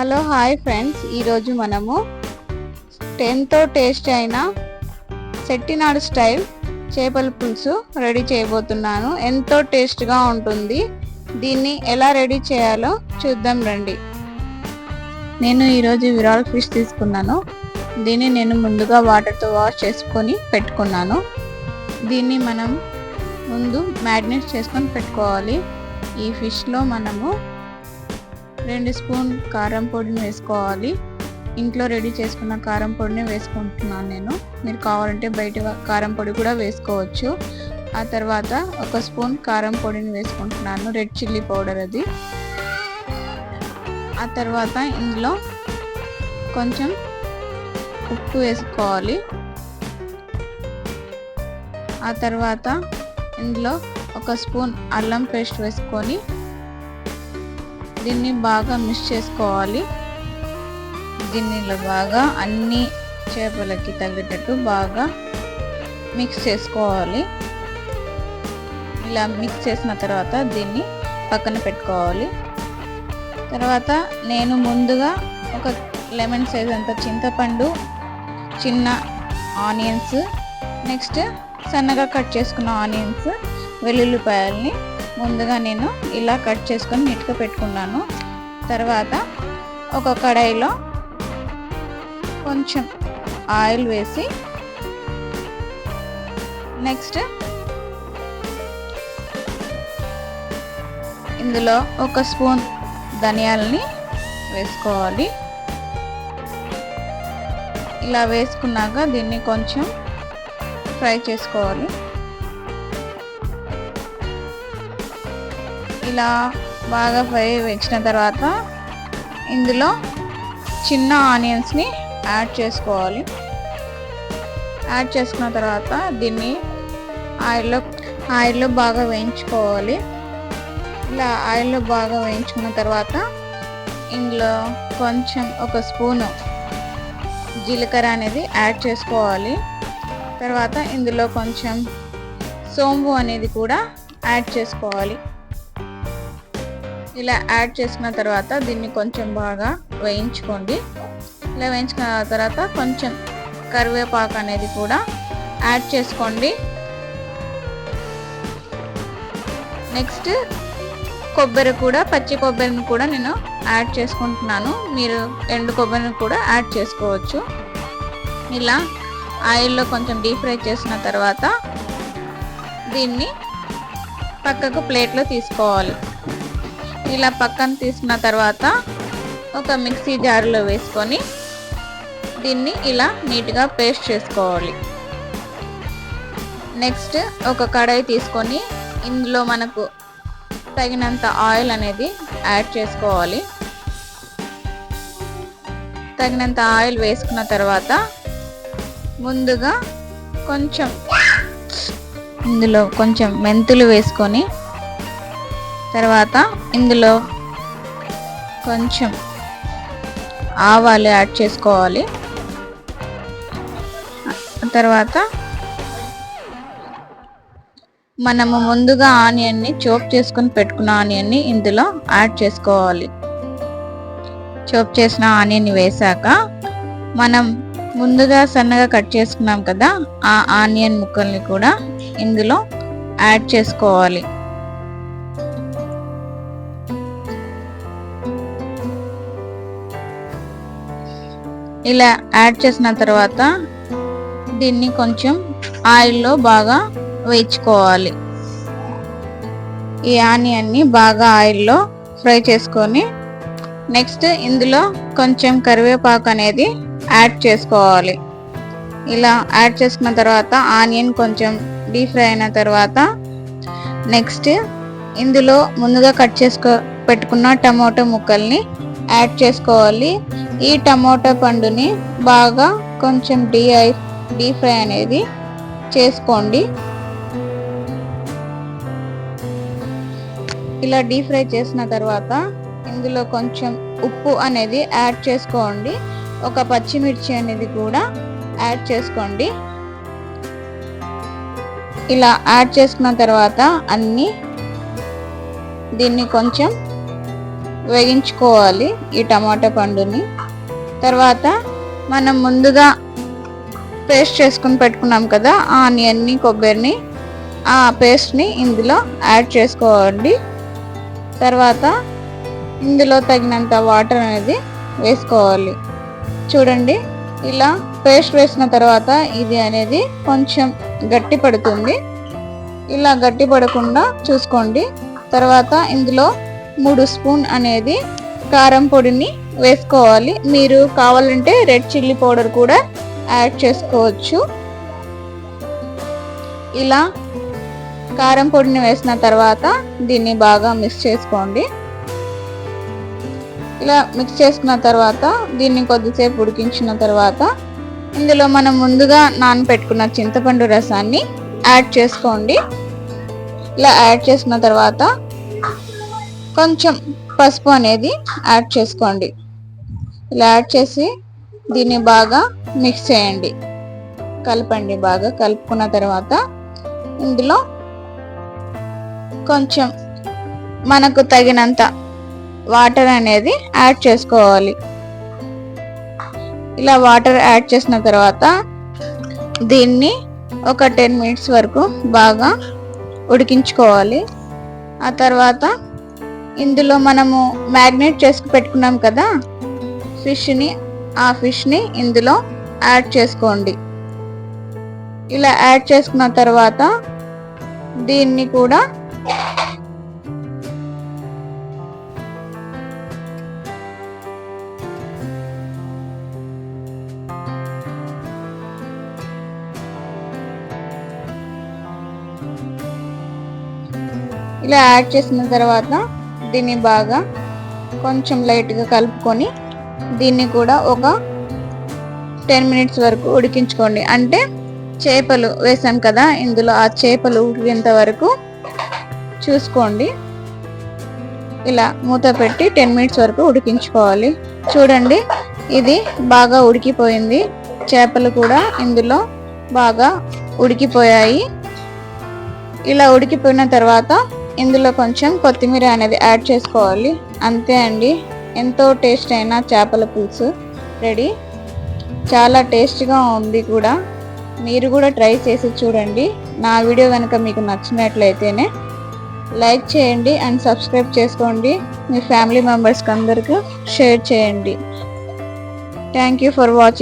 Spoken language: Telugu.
హలో హాయ్ ఫ్రెండ్స్, ఈరోజు మనము ఎంతో టేస్ట్ అయిన సెట్టినాడు స్టైల్ చేపల పులుసు రెడీ చేయబోతున్నాను. ఎంతో టేస్ట్గా ఉంటుంది. దీన్ని ఎలా రెడీ చేయాలో చూద్దాం రండి. నేను ఈరోజు విరాల్ ఫిష్ తీసుకున్నాను. దీన్ని నేను ముందుగా వాటర్తో వాష్ చేసుకొని పెట్టుకున్నాను. దీన్ని మనం ముందు మ్యారినేట్ చేసుకొని పెట్టుకోవాలి. ఈ ఫిష్లో మనము 2 స్పూన్ కారం పొడిని వేసుకోవాలి. ఇంట్లో రెడీ చేసుకున్న కారం పొడిని వేసుకుంటున్నాను నేను. మీరు కావాలంటే బయట కారం పొడి కూడా వేసుకోవచ్చు. ఆ తర్వాత 1 స్పూన్ కారం పొడిని వేసుకుంటున్నాను, రెడ్ చిల్లీ పౌడర్ అది. ఆ తర్వాత ఇందులో కొంచెం ఉప్పు వేసుకోవాలి. ఆ తర్వాత ఇందులో 1 స్పూన్ అల్లం పేస్ట్ వేసుకొని దీన్ని బాగా మిక్స్ చేసుకోవాలి. దీన్ని బాగా అన్ని చేపలకి తగ్గేటట్టు బాగా మిక్స్ చేసుకోవాలి. ఇలా మిక్స్ చేసిన తర్వాత దీన్ని పక్కన పెట్టుకోవాలి. తర్వాత నేను ముందుగా 1 లెమన్ సైజ్ అంత చింతపండు, చిన్న ఆనియన్స్, నెక్స్ట్ సన్నగా కట్ చేసుకున్న ఆనియన్స్, వెల్లుల్లిపాయల్ని ముందుగా నేను ఇలా కట్ చేసుకొని నీట్గా పెట్టుకున్నాను. తర్వాత ఒక కడాయిలో కొంచెం ఆయిల్ వేసి నెక్స్ట్ ఇందులో 1 స్పూన్ ధనియాలని వేసుకోవాలి. ఇలా వేసుకున్నాక దీన్ని కొంచెం ఫ్రై చేసుకోవాలి. ఇలా బాగా ఫ్రై వేసిన తర్వాత ఇందులో చిన్న ఆనియన్స్ని యాడ్ చేసుకోవాలి. యాడ్ చేసుకున్న తర్వాత దీన్ని ఆయిల్లో బాగా వేయించుకోవాలి. ఇలా ఆయిల్లో బాగా వేయించుకున్న తర్వాత ఇందులో కొంచెం 1 స్పూను జీలకర్ర అనేది యాడ్ చేసుకోవాలి. తర్వాత ఇందులో కొంచెం సోంపు అనేది కూడా యాడ్ చేసుకోవాలి. ఇలా యాడ్ చేసుకున్న తర్వాత దీన్ని కొంచెం బాగా వేయించుకోండి. ఇలా వేయించుకున్న తర్వాత కొంచెం కరివేపాకు అనేది కూడా యాడ్ చేసుకోండి. నెక్స్ట్ కొబ్బరి కూడా, పచ్చి కొబ్బరిని కూడా నేను యాడ్ చేసుకుంటున్నాను. మీరు ఎండు కొబ్బరిని కూడా యాడ్ చేసుకోవచ్చు. ఇలా ఆయిల్లో కొంచెం డీప్ ఫ్రై చేసిన తర్వాత దీన్ని పక్కకు ప్లేట్లో తీసుకోవాలి. ఇలా పక్కన తీసుకున్న తర్వాత ఒక మిక్సీ జార్లో వేసుకొని దీన్ని ఇలా నీట్గా పేస్ట్ చేసుకోవాలి. నెక్స్ట్ ఒక కడాయి తీసుకొని ఇందులో మనకు తగినంత ఆయిల్ అనేది యాడ్ చేసుకోవాలి. తగినంత ఆయిల్ వేసుకున్న తర్వాత ముందుగా ఇందులో కొంచెం మెంతులు వేసుకొని తర్వాత ఇందులో కొంచెం ఆవాలు యాడ్ చేసుకోవాలి. తర్వాత మనము ముందుగా ఆనియన్ని చాప్ చేసుకొని పెట్టుకున్న ఆనియన్ని ఇందులో యాడ్ చేసుకోవాలి. చాప్ చేసిన ఆనియన్ని వేసాక మనం ముందుగా సన్నగా కట్ చేసుకున్నాం కదా, ఆ ఆనియన్ ముక్కల్ని కూడా ఇందులో యాడ్ చేసుకోవాలి. ఇలా యాడ్ చేసిన తర్వాత దీన్ని కొంచెం ఆయిల్లో బాగా వేయించుకోవాలి. ఈ ఆనియన్ని బాగా ఆయిల్లో ఫ్రై చేసుకొని నెక్స్ట్ ఇందులో కొంచెం కరివేపాకు అనేది యాడ్ చేసుకోవాలి. ఇలా యాడ్ చేసుకున్న తర్వాత ఆనియన్ కొంచెం డీప్ ఫ్రై అయిన తర్వాత నెక్స్ట్ ఇందులో ముందుగా కట్ పెట్టుకున్న టమాటో ముక్కల్ని యాడ్ చేసుకోవాలి. ఈ టమాటో పండుని బాగా కొంచెం డీప్ ఫ్రై అనేది చేసుకోండి. ఇలా డీప్ ఫ్రై చేసిన తర్వాత ఇందులో కొంచెం ఉప్పు అనేది యాడ్ చేసుకోండి. 1 పచ్చిమిర్చి అనేది కూడా యాడ్ చేసుకోండి. ఇలా యాడ్ చేసుకున్న తర్వాత దీన్ని కొంచెం వేగించుకోవాలి ఈ టమాటా పండుని. తర్వాత మనం ముందుగా పేస్ట్ చేసుకుని పెట్టుకున్నాం కదా ఆనియన్ని, కొబ్బరిని, ఆ పేస్ట్ని ఇందులో యాడ్ చేసుకోవాలి. తర్వాత ఇందులో తగినంత వాటర్ అనేది వేసుకోవాలి. చూడండి, ఇలా పేస్ట్ వేసిన తర్వాత ఇది అనేది కొంచెం గట్టి పడుతుంది. ఇలా గట్టి పడకుండా చూసుకోండి. తర్వాత ఇందులో 3 స్పూన్ అనేది కారం పొడిని వేసుకోవాలి. మీరు కావాలంటే రెడ్ చిల్లీ పౌడర్ కూడా యాడ్ చేసుకోవచ్చు. ఇలా కారం పొడిని వేసిన తర్వాత దీన్ని బాగా మిక్స్ చేసుకోండి. ఇలా మిక్స్ చేసుకున్న తర్వాత దీన్ని కొద్దిసేపు ఉడికించిన తర్వాత ఇందులో మనం ముందుగా నానబెట్టుకున్న చింతపండు రసాన్ని యాడ్ చేసుకోండి. ఇలా యాడ్ చేసుకున్న తర్వాత కొంచెం పసుపు అనేది యాడ్ చేసుకోండి. ఇలా యాడ్ చేసి దీన్ని బాగా మిక్స్ చేయండి, కలపండి. బాగా కలుపుకున్న తర్వాత ఇందులో కొంచెం మనకు తగినంత వాటర్ అనేది యాడ్ చేసుకోవాలి. ఇలా వాటర్ యాడ్ చేసిన తర్వాత దీన్ని ఒక 10 మినిట్స్ వరకు బాగా ఉడికించుకోవాలి. ఆ తర్వాత ఇందులో మనము మ్యారినేట్ చేసి పెట్టుకున్నాం కదా ఫిష్ని, ఆ ఫిష్ని ఇందులో యాడ్ చేసుకోండి. ఇలా యాడ్ చేసుకున్న తర్వాత దీన్ని కూడా ఇలా యాడ్ చేసిన తర్వాత దీన్ని బాగా కొంచెం లైట్గా కలుపుకొని దీన్ని కూడా ఒక 10 మినిట్స్ వరకు ఉడికించుకోండి. అంటే చేపలు వేసాం కదా ఇందులో, ఆ చేపలు ఉడికేంత వరకు చూసుకోండి. ఇలా మూత పెట్టి 10 మినిట్స్ వరకు ఉడికించుకోవాలి. చూడండి, ఇది బాగా ఉడికిపోయింది. చేపలు కూడా ఇందులో బాగా ఉడికిపోయాయి. ఇలా ఉడికిపోయిన తర్వాత ఇందులో కొంచెం కొత్తిమీర అనేది యాడ్ చేసుకోవాలి. అంతే అండి, ఎంతో టేస్ట్ అయిన చేపల పులుసు రెడీ. చాలా టేస్ట్గా ఉంది కూడా. మీరు కూడా ట్రై చేసి చూడండి. నా వీడియో కనుక మీకు నచ్చినట్లయితేనే లైక్ చేయండి అండ్ సబ్స్క్రైబ్ చేసుకోండి. మీ ఫ్యామిలీ మెంబర్స్కి అందరికీ షేర్ చేయండి. Thank you for watching.